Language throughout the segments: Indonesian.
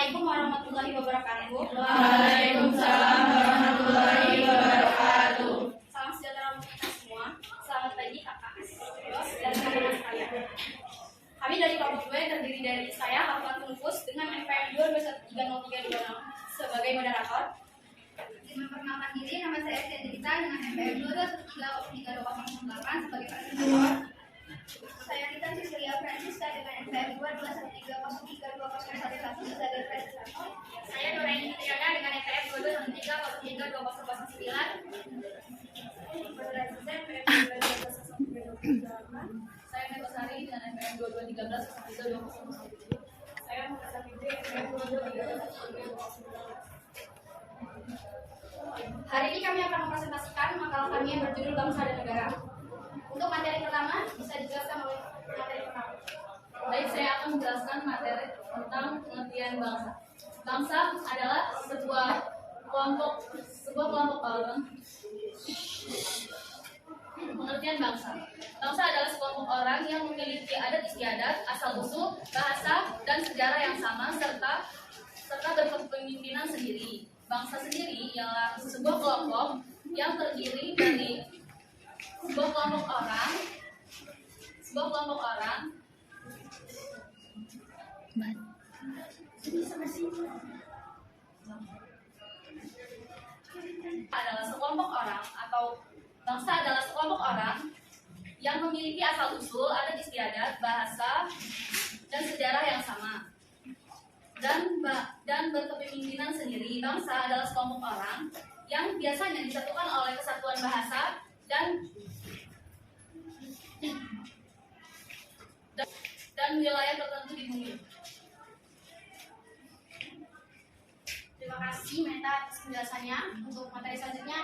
Assalamualaikum warahmatullahi wabarakatuh. Waalaikumsalam warahmatullahi wabarakatuh. Salam sejahtera untuk kita semua. Selamat pagi kakak, bos, dan teman-teman sekalian. Kami dari kelompok 2 yang terdiri dari saya, Alfat Nufus, dengan NPM 2213032 sebagai moderator. Memperkenalkan diri, nama saya Estetika dengan NPM 221303208 sebagai fasilitator. Saya Rita Cecilia Francisca dengan NPM 221303201 sebagai fasilitator. Saya Nuraini Triana dengan NPM 221303209. Saya Nebosari dengan NPM 2213 Saya Muhammad Fitri NPM 2213. Hari ini kami akan mempresentasikan makalah kami yang berjudul Bangsa dan Negara. Untuk materi pertama, bisa dijelaskan oleh materi pertama. Baik, saya akan menjelaskan materi tentang pengertian bangsa. Bangsa adalah sebuah kelompok orang. Pengertian bangsa. Bangsa adalah sekelompok orang yang memiliki adat istiadat, asal-usul, bahasa, dan sejarah yang sama serta berkepemimpinan sendiri. Bangsa sendiri ialah sebuah kelompok yang terdiri dari sebuah kelompok orang adalah sekelompok orang atau bangsa adalah sekelompok orang yang memiliki asal-usul, adat istiadat, bahasa, dan sejarah yang sama dan berkepemimpinan sendiri. Bangsa adalah sekelompok orang yang biasanya disatukan oleh kesatuan bahasa dan wilayah tertentu di bumi. Terima kasih Meta atas penjelasannya. Untuk materi selanjutnya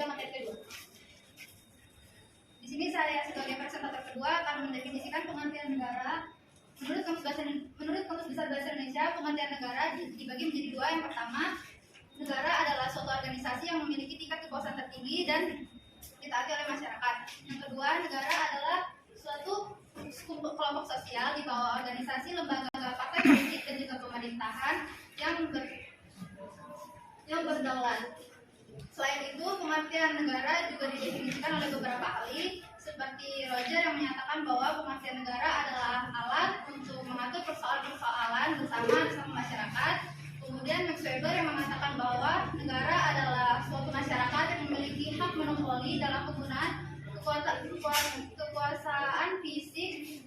materi kedua. Di sini saya sebagai presentator kedua akan mendefinisikan pengertian negara. Menurut Kamus Besar Bahasa Indonesia, pengertian negara dibagi menjadi dua. Yang pertama, negara adalah suatu organisasi yang memiliki tingkat kekuasaan tertinggi dan ditaati oleh masyarakat. Yang kedua, negara adalah suatu kelompok sosial di bawah organisasi, lembaga, partai politik, dan juga pemerintahan yang berdaulat. Selain itu, pengertian negara juga didefinisikan oleh beberapa ahli, seperti Roger yang menyatakan bahwa pengertian negara adalah alat untuk mengatur persoalan-persoalan bersama masyarakat. Kemudian Max Weber yang mengatakan bahwa negara adalah suatu masyarakat yang memiliki hak monopoli dalam penggunaan kekuasaan fisik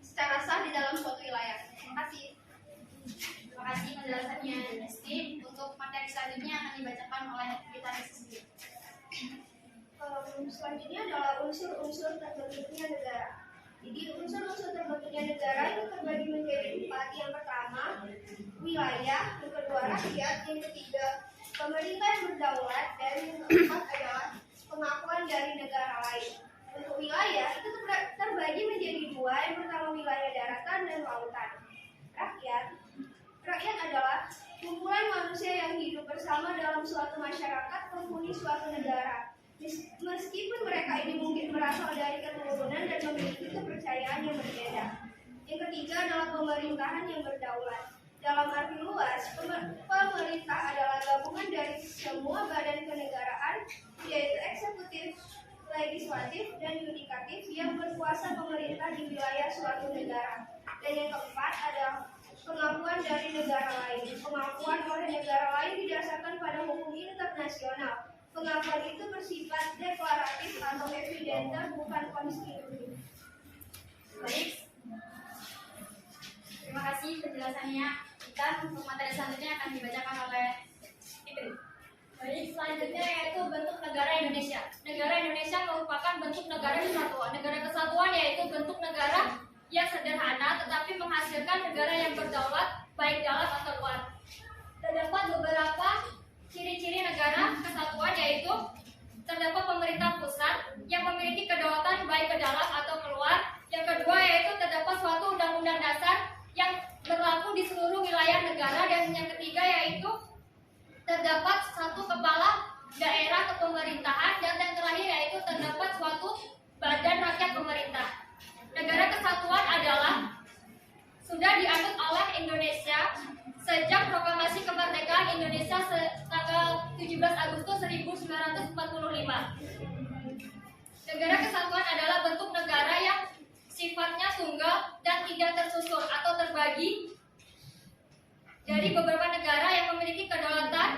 secara sah di dalam suatu wilayah. Terima kasih. Terima kasih penjelasannya Esti. Untuk materi selanjutnya akan dibacakan oleh kita sendiri. Selanjutnya adalah unsur-unsur terbentuknya negara. Jadi unsur-unsur terbentuknya negara itu terbagi menjadi 4. Yang pertama, wilayah. Yang kedua, rakyat. Yang ketiga, pemerintah yang berdaulat. Dan yang keempat adalah pengakuan dari negara lain. Untuk wilayah itu terbagi menjadi 2. Yang pertama, wilayah daratan dan lautan. Rakyat adalah kumpulan manusia yang hidup bersama dalam suatu masyarakat penghuni suatu negara. Meskipun mereka ini mungkin berasal dari keturunan dan memiliki kepercayaan yang berbeda. Yang ketiga adalah pemerintahan yang berdaulat. Dalam arti luas, pemerintah adalah gabungan dari semua badan kenegaraan, yaitu eksekutif, legislatif, dan yudikatif yang berkuasa pemerintah di wilayah suatu negara. Dan yang keempat adalah pengakuan dari negara lain. Pengakuan oleh negara lain didasarkan pada hukum internasional. Pengakuan itu bersifat deklaratif atau evidenter, bukan konstitusi. Baik. Terima kasih penjelasannya. Kita untuk materi selanjutnya akan dibacakan oleh Fitri. Baik, selanjutnya yaitu bentuk negara Indonesia. Negara Indonesia merupakan bentuk negara kesatuan. Negara kesatuan yaitu bentuk negara yang sederhana tetapi menghasilkan negara yang berdaulat baik dalam atau luar. Terdapat beberapa ciri-ciri negara kesatuan yaitu terdapat pemerintah pusat yang memiliki kedaulatan baik ke dalam atau keluar. Yang kedua yaitu terdapat suatu undang-undang dasar yang berlaku di seluruh wilayah negara. Dan yang ketiga yaitu terdapat satu kepala daerah kepemerintahan. Dan yang terakhir yaitu terdapat suatu badan rakyat pemerintah. Negara kesatuan adalah sudah dianut oleh Indonesia sejak proklamasi kemerdekaan Indonesia tanggal 17 Agustus 1945. Negara kesatuan adalah bentuk negara yang sifatnya tunggal dan tidak tersusun atau terbagi dari beberapa negara yang memiliki kedaulatan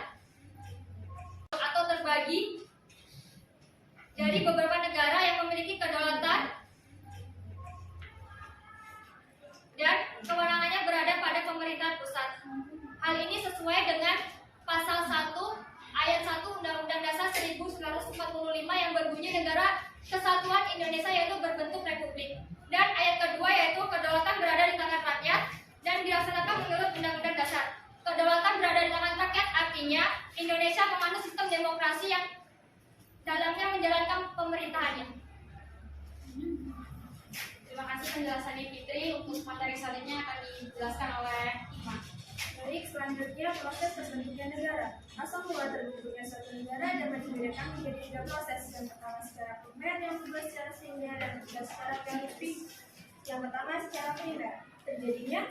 atau terbagi dari beberapa negara yang memiliki kedaulatan dan kewenangannya berada pada pemerintahan pusat. Hal ini sesuai dengan pasal 1 ayat 1 Undang-Undang Dasar 1945 yang berbunyi negara kesatuan Indonesia yaitu berbentuk republik. Dan ayat kedua yaitu kedaulatan berada di tangan rakyat dan dilaksanakan menurut Undang-Undang Dasar. Kedaulatan berada di tangan rakyat artinya Indonesia memanut sistem demokrasi yang dalamnya menjalankan pemerintahannya. Terima kasih penjelasannya Fitri. Untuk materi selanjutnya akan dijelaskan oleh Iman. Baik, selanjutnya proses terbentuknya negara. Asal mula terbentuknya suatu negara dapat dibedakan menjadi 3 proses. Yang pertama secara primer, yang kedua secara sekunder, dan ketiga secara teoritis. Yang pertama secara primer, terjadinya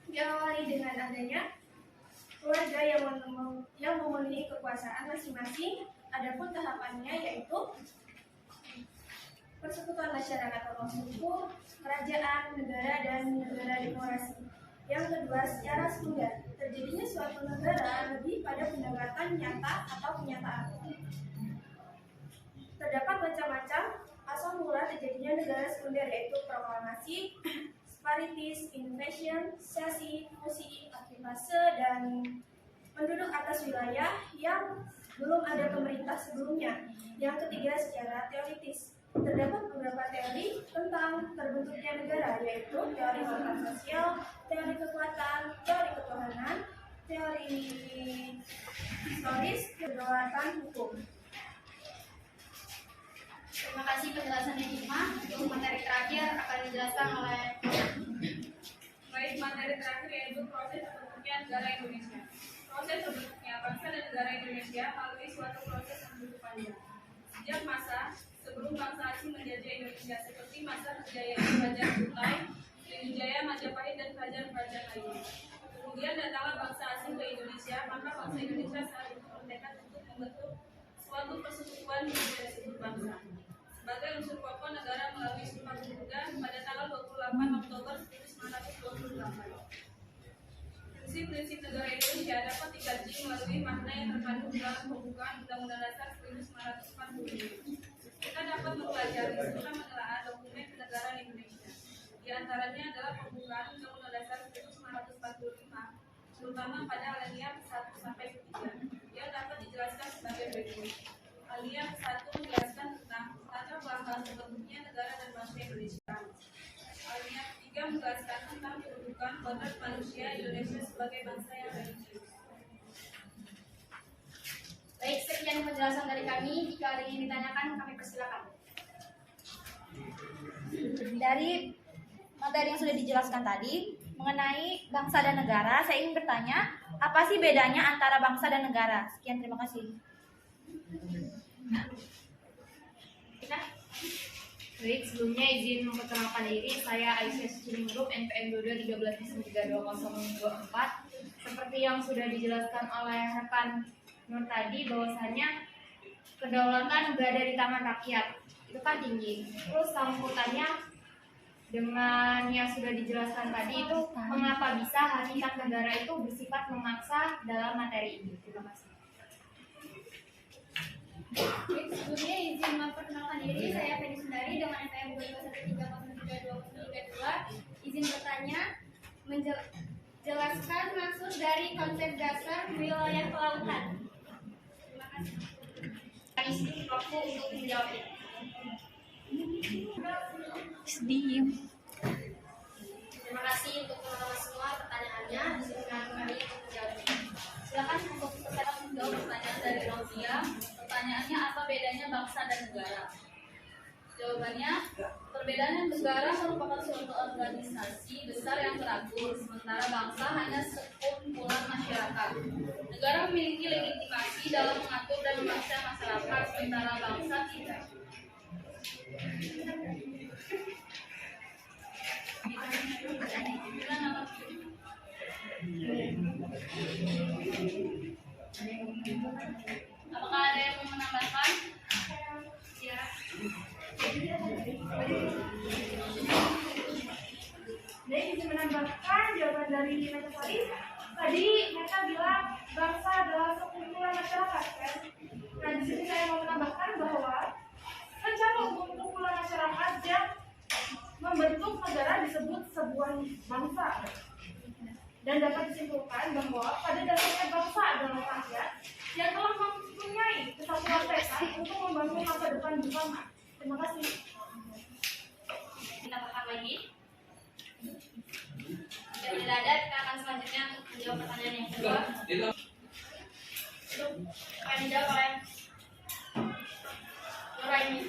diawali dengan adanya keluarga yang memenuhi kekuasaan masing-masing. Adapun tahapannya yaitu persekutuan masyarakat atau suku, kerajaan, negara, dan negara demokrasi. Yang kedua, secara sekunder, terjadinya suatu negara lebih pada pendekatan nyata atau kenyataan. Terdapat macam-macam asal mula terjadinya negara sekunder yaitu proklamasi, separatis, invasion, sesi, fusi, aktivase, dan penduduk atas wilayah yang belum ada pemerintah sebelumnya. Yang ketiga, secara teoritis. Terdapat beberapa teori tentang terbentuknya negara, yaitu teori tentang sosial, teori kekuatan, teori ketuhanan, teori historis, kedaulatan hukum. Terima kasih penjelasannya Ima. Untuk materi terakhir akan dijelaskan oleh Baik, materi terakhir yaitu proses terbentuknya negara Indonesia. Proses terbentuknya bangsa dan negara Indonesia melalui suatu proses yang begitu panjang. Sejak masa sebelum bangsa asing menjajah Indonesia seperti masa kejayaan Kerajaan Kutai, Sriwijaya, Majapahit, dan kerajaan-kerajaan lainnya. Kemudian datanglah bangsa asing ke Indonesia, maka bangsa Indonesia saat itu bertekad untuk membentuk suatu persekutuan yang disebut bangsa. Sebagai unsur pokok negara melalui Sumpah Pemuda pada tanggal 28 Oktober 1928. Prinsip-prinsip negara Indonesia dapat dikaji melalui makna yang terkandung dalam pembukaan Undang-Undang Dasar 1945. Kita dapat mempelajari serta menelaah dokumen kenegaraan Indonesia. Di antaranya adalah pembukaan Undang-Undang Dasar 1945, terutama pada alinea 1 sampai 3. Yang dapat dijelaskan sebagai berikut. Alinea 1 menjelaskan tentang tata belakang terbentuknya negara dan bangsa Indonesia. Alinea 3 menjelaskan tentang kedudukan kodrat manusia Indonesia sebagai bangsa yang religius. Baik, sekian penjelasan dari kami. Jika ada yang ingin ditanyakan, kami persilakan. Dari materi yang sudah dijelaskan tadi mengenai bangsa dan negara, saya ingin bertanya, apa sih bedanya antara bangsa dan negara? Sekian, terima kasih. Baik, sebelumnya izin memperkenalkan diri, saya Aisyah Sucilingrup, NPM 2213932024. Seperti yang sudah dijelaskan oleh rekan Nur tadi, bahwasanya kedaulatan berada di tangan rakyat, itu kan tinggi. Terus sambutannya dengan yang sudah dijelaskan tadi itu, mengapa bisa hakikat negara itu bersifat memaksa dalam materi ini? Terima kasih. Baik, sebelumnya izin memperkenalkan diri, saya Feni Sundari dengan NPM 2213032032. Izin bertanya, menjelaskan maksud dari konsep dasar wilayah kelautan. Terima kasih. Isi waktu untuk menjawabnya. Diam. Terima kasih untuk teman-teman semua pertanyaannya. Silakan kami untuk menjawabnya. Silakan untuk peserta menjawab pertanyaan dari Rozia. Pertanyaannya, apa bedanya bangsa dan negara? Jawabannya, perbedaan negara merupakan suatu organisasi besar yang teratur, sementara bangsa hanya sekumpulan masyarakat. Negara memiliki legitimasi dalam mengatur dan memaksa masyarakat, sementara bangsa tidak. kan jawaban dari Mendagri tadi mereka bilang bangsa adalah sekumpulan masyarakat kan. Nah di sini saya mau menambahkan bahwa rencana kumpulan masyarakat yang membentuk negara disebut sebuah bangsa. Dan dapat disimpulkan bahwa pada dasarnya bangsa adalah rakyat yang telah mempunyai kesatuan tekad untuk membangun masa depan bersama. Terima kasih. Kita bahas lagi. Jika tidak ada, kita akan selanjutnya untuk menjawab pertanyaan yang kedua. Akan dijawab oleh Nuraini.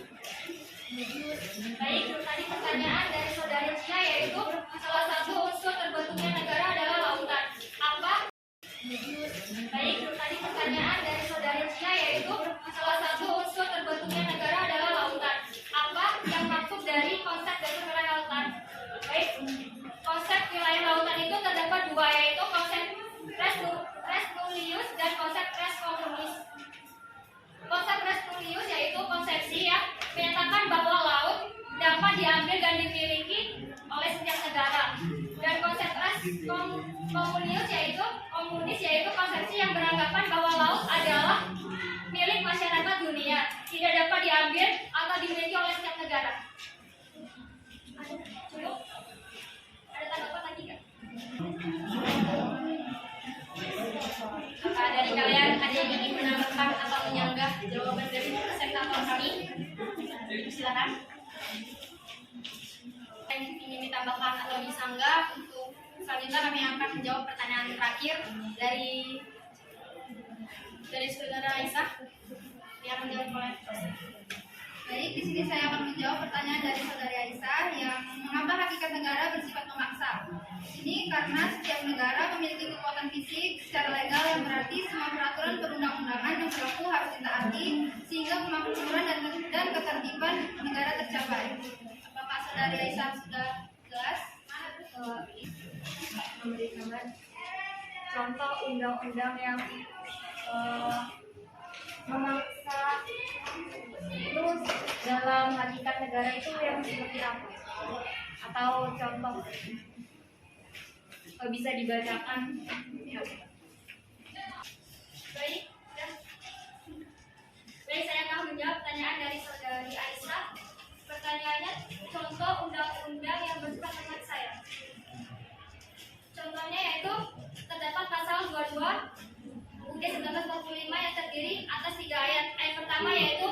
Baik, tadi pertanyaan dari saudari Cia yaitu salah satu unsur terbentuknya negara adalah lautan. Apa? Baik, tadi pertanyaan dari saudari Cia yaitu salah satu unsur terbentuknya negara adalah lautan. Apa yang maksud dari konsep dasar wilayah lautan? Baik, konsep wilayah lautan itu terdapat dua, yaitu konsep res nullius dan konsep res communis. Konsep res nullius yaitu konsepsi yang menyatakan bahwa laut dapat diambil dan dimiliki oleh setiap negara. Dan konsep res komunis yaitu konsepsi yang beranggapan bahwa laut adalah milik masyarakat dunia, tidak dapat diambil atau dimiliki oleh setiap negara. Cukup? Ada tanggapan lagi nggak? Apa dari kalian ada yang ingin menambahkan atau menyanggah jawaban dari presentator kami? Silakan. Yang ingin ditambahkan atau disanggah, untuk selanjutnya kami akan menjawab pertanyaan terakhir dari saudara Aisyah yang menjawab oleh Baik, di sini saya akan menjawab pertanyaan dari saudari Aisyah yang mengapa hakikat negara bersifat memaksa. Ini karena setiap negara memiliki kekuatan fisik secara legal yang berarti semua peraturan perundang-undangan yang berlaku harus ditaati sehingga kemakmuran dan ketertiban negara tercapai. Apakah saudari Aisyah sudah jelas? Memberikan contoh undang-undang yang memaksa. Terus dalam hakikat negara itu yang seperti apa? Atau contoh bisa dibacakan? Baik, saya akan menjawab pertanyaan dari saudari Aisyah. Pertanyaannya, contoh undang-undang yang bersifat memaksa ya. Contohnya yaitu terdapat pasal 22 UUD 1945 yang terdiri atas 3 ayat. Ayat pertama yaitu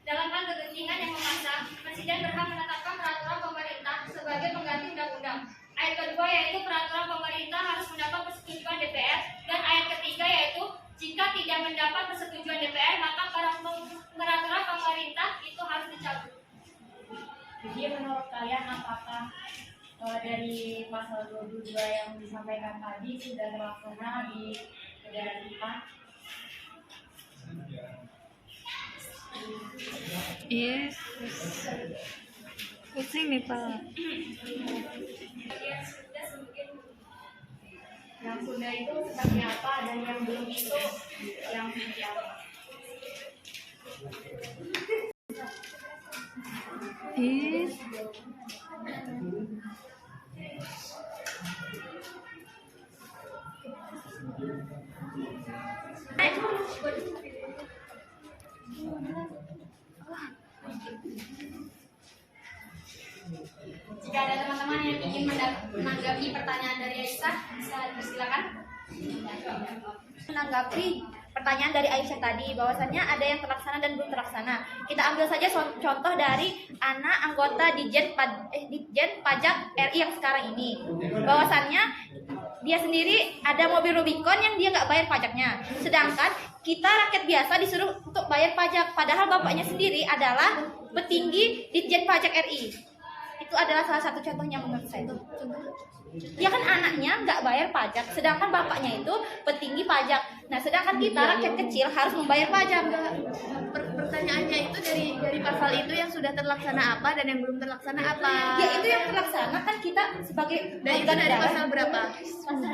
dalam hal kegentingan yang memaksa, Presiden berhak menetapkan peraturan pemerintah sebagai pengganti undang-undang. Ayat kedua yaitu peraturan pemerintah harus mendapat persetujuan DPR, dan ayat ketiga yaitu jika tidak mendapat persetujuan DPR maka peraturan pemerintah itu harus dicabut. Jadi menurut kalian apakah dari pasal 22 yang disampaikan tadi sudah terlaksana di negara kita? Yes. Pusing nih Pak. Yang sudah itu seperti apa dan yang belum itu yang seperti apa? Yes. Jika ada teman-teman yang ingin menanggapi pertanyaan dari Aisyah, silakan. Menanggapi pertanyaan dari Aisyah tadi, bahwasannya ada yang terlaksana dan belum terlaksana. Kita ambil saja contoh dari anak anggota Ditjen Pajak RI yang sekarang ini. Bahwasannya dia sendiri ada mobil Rubicon yang dia nggak bayar pajaknya. Sedangkan kita rakyat biasa disuruh untuk bayar pajak. Padahal bapaknya sendiri adalah petinggi Ditjen Pajak RI. Itu adalah salah satu contohnya menurut saya itu. Dia kan anaknya nggak bayar pajak, sedangkan bapaknya itu petinggi pajak. Nah, sedangkan kita rakyat kecil harus membayar pajak. Pertanyaannya itu dari pasal itu yang sudah terlaksana apa dan yang belum terlaksana apa? Ya itu yang terlaksana kan kita sebagai Dan itu warga dari negara. pasal berapa?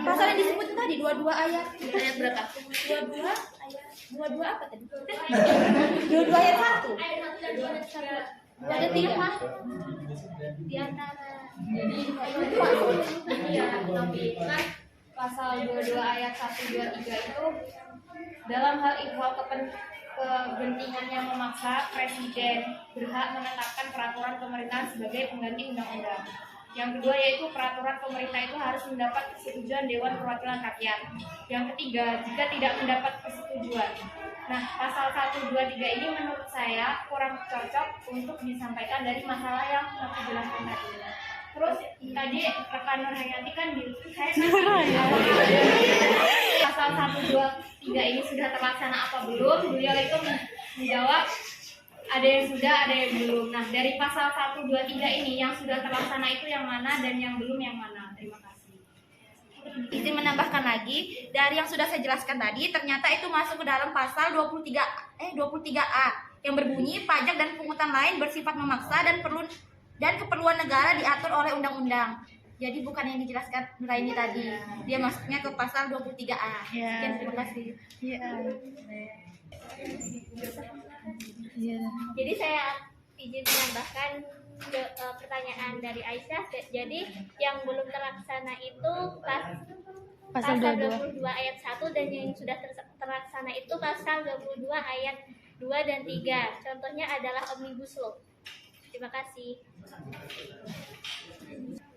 Pasal yang disebut tadi 22 ayat. Ayat berapa? 22 ayat 22 apa tadi? 22 ayat 1. Ayat 1 dan 2 ada 3. Ada 3 di antara Jadi ini ya, tapi kan pasal 22 ayat 1, 2, 3 itu dalam hal ihwal kepentingan yang memaksa, Presiden berhak menetapkan peraturan pemerintahan sebagai pengganti undang-undang. Yang kedua yaitu peraturan pemerintah itu harus mendapat persetujuan Dewan Perwakilan Rakyat. Yang ketiga, jika tidak mendapat persetujuan. Nah, pasal 1, 2, 3 ini menurut saya kurang cocok untuk disampaikan dari masalah yang aku jelaskan tadi. Terus tadi rekan Nur Hayati kan pasal 1, 2, 3 ini sudah terlaksana apa belum? Beliau itu menjawab ada yang sudah, ada yang belum. Nah, dari pasal 1, 2, 3 ini yang sudah terlaksana itu yang mana dan yang belum yang mana? Terima kasih. Izin menambahkan lagi, dari yang sudah saya jelaskan tadi, ternyata itu masuk ke dalam pasal 23A yang berbunyi pajak dan pungutan lain bersifat memaksa dan keperluan negara diatur oleh undang-undang. Jadi bukan yang dijelaskan Nuraini tadi. Dia masuknya ke pasal 23A. Sekian, terima kasih. Jadi saya izin menambahkan pertanyaan dari Aisyah. Jadi yang belum terlaksana itu pasal 22 ayat 1 dan yang sudah terlaksana itu pasal 22 ayat 2 dan 3. Contohnya adalah Omnibus Law. Terima kasih.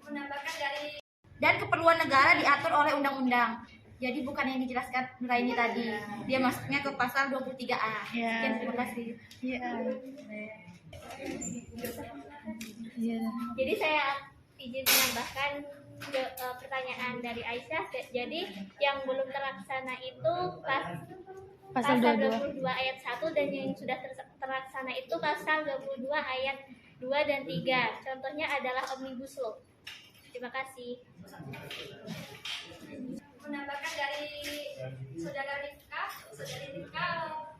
Menambahkan dari Dan keperluan negara diatur oleh undang-undang. Jadi bukan yang dijelaskan Nuraini tadi. Dia masuknya ke pasal 23A. Sekian, terima kasih. Jadi saya izin menambahkan pertanyaan dari Aisyah. Jadi yang belum terlaksana itu pasal 22 ayat 1 dan yang sudah terlaksana itu pasal 22 ayat 2 dan 3. Contohnya adalah Omnibus Law. Terima kasih. menambahkan dari saudari Rifka,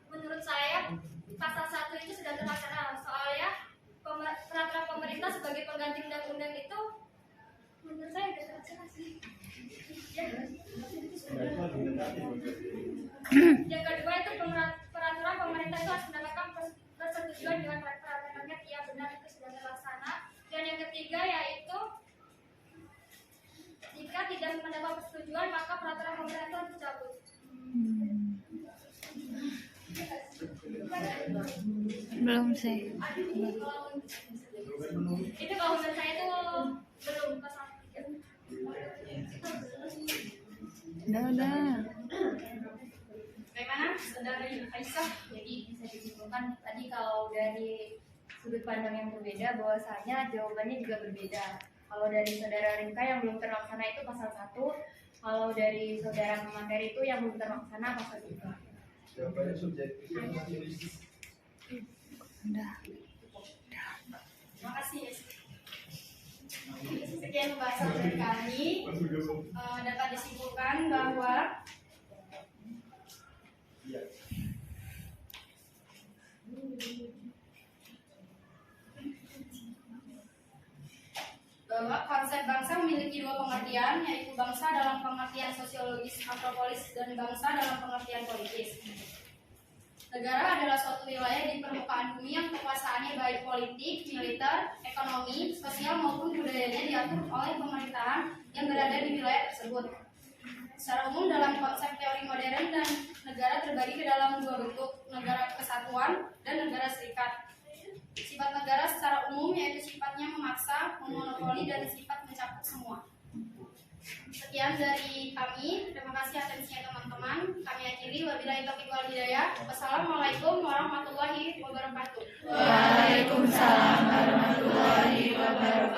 menurut saya pasal 1 itu sudah terlaksana. Soalnya peraturan pemerintah sebagai pengganti undang-undang itu menurut saya sudah terlaksana sih. Yang kedua itu peraturan pemerintah itu harus mendapatkan persetujuan Dewan Perwakilan Rakyat. Iya benar, itu sudah terlaksana. Dan yang ketiga yaitu jika tidak mendapat persetujuan maka peraturan pemerintah dicabut. Belum sih. Itu kalau menurut saya itu belum pasal 3. Udah. Bagaimana saudari Aisyah? Jadi bisa disimpulkan tadi kalau dari sudut pandang yang berbeda bahwasanya jawabannya juga berbeda. Kalau dari saudara Rinka yang belum terlaksana itu pasal 1, kalau dari saudara pemateri itu yang belum terlaksana pasal 3. Jawabannya subjektif. Udah. Terima kasih. Sekian pembahasan dari kami. Dapat disimpulkan bahwa konsep bangsa memiliki dua pengertian, yaitu bangsa dalam pengertian sosiologis antropolis dan bangsa dalam pengertian politis. Negara adalah suatu wilayah di permukaan bumi yang kekuasaannya baik politik, militer, ekonomi, sosial maupun budayanya diatur oleh pemerintahan yang berada di wilayah tersebut. Secara umum dalam konsep teori modern dan negara terbagi ke dalam dua bentuk, negara kesatuan dan negara serikat. Sifat negara secara umum yaitu sifatnya memaksa, memonopoli, dan sifat mencakup semua. Sekian dari kami. Terima kasih atensinya teman-teman. Kami akhiri. Wabillahi taufiq wal hidayah. Wassalamualaikum warahmatullahi wabarakatuh. Waalaikumsalam warahmatullahi wabarakatuh.